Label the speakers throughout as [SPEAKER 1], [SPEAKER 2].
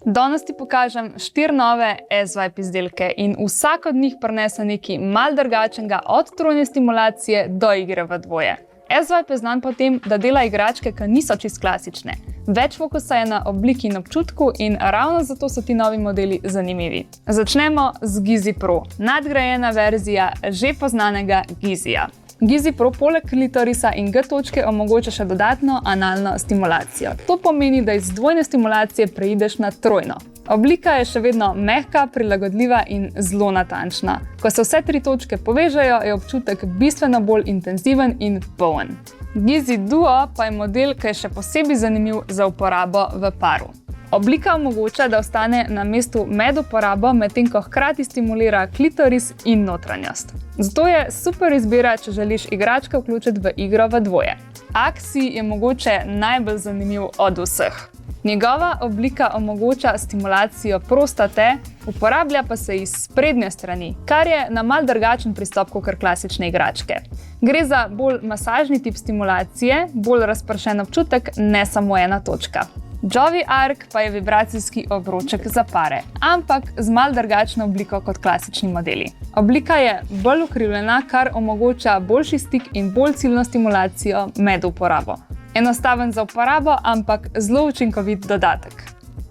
[SPEAKER 1] Danes ti pokažem 4 nove S-Vibe izdelke in vsak od njih prinese nekaj malo drugačnega od trojne stimulacije do igre v dvoje. S-Vibe je znan po tem, da dela igračke, ki niso čisto klasične. Več fokusa je na obliki in občutku in ravno zato so ti novi modeli zanimivi. Začnemo z Gizi Pro, nadgrajena verzija že poznanega Gizija. Gizi Pro poleg klitorisa in G-točke omogoča še dodatno analno stimulacijo. To pomeni, da iz dvojne stimulacije preideš na trojno. Oblika je še vedno mehka, prilagodljiva in zelo natančna. Ko se vse 3 točke povežejo, je občutek bistveno bolj intenziven in poln. Gizi Duo pa je model, ki je še posebej zanimiv za uporabo v paru. Oblika omogoča, da ostane na mestu med uporabo, medtem ko hkrati stimulira klitoris in notranjost. Zato je super izbira, če želiš igračke vključiti v igro v dvoje. Axi je mogoče najbolj zanimiv od vseh. Njegova oblika omogoča stimulacijo prostate, uporablja pa se iz sprednje strani, kar je na mal drugačen pristop kot klasične igračke. Gre za bolj masažni tip stimulacije, bolj razpršen občutek, ne samo ena točka. Jovi Arc pa je vibracijski obroček za pare, ampak z mal drugačno obliko kot klasični modeli. Oblika je bolj ukrivljena, kar omogoča boljši stik in bolj ciljno stimulacijo med uporabo. Enostaven za uporabo, ampak zelo učinkovit dodatek.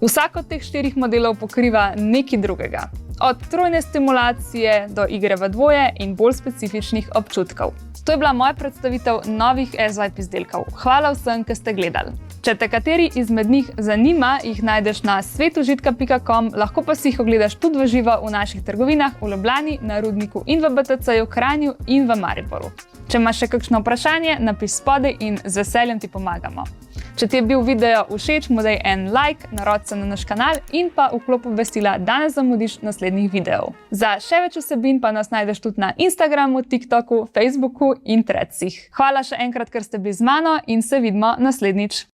[SPEAKER 1] Vsak od teh 4 modelov pokriva nekaj drugega. Od trojne stimulacije do igre v dvoje in bolj specifičnih občutkov. To je bila moja predstavitev novih S-Vibe izdelkov. Hvala vsem, ki ste gledali. Če te kateri izmed njih zanima, jih najdeš na svetužitka.com, lahko pa si jih ogledaš tudi v živo v naših trgovinah v Ljubljani, na Rudniku in v BTC-ju, Kranju in v Mariboru. Če imaš še kakšno vprašanje, napiš spodaj in z veseljem ti pomagamo. Če ti je bil video všeč, mu daj en like, narodi se na naš kanal in pa vklop obvestila, da ne zamudiš naslednjih videov. Za še več vsebin pa nas najdeš tudi na Instagramu, TikToku, Facebooku in Threadsih. Hvala še enkrat, ker ste bili z mano in se vidimo naslednjič.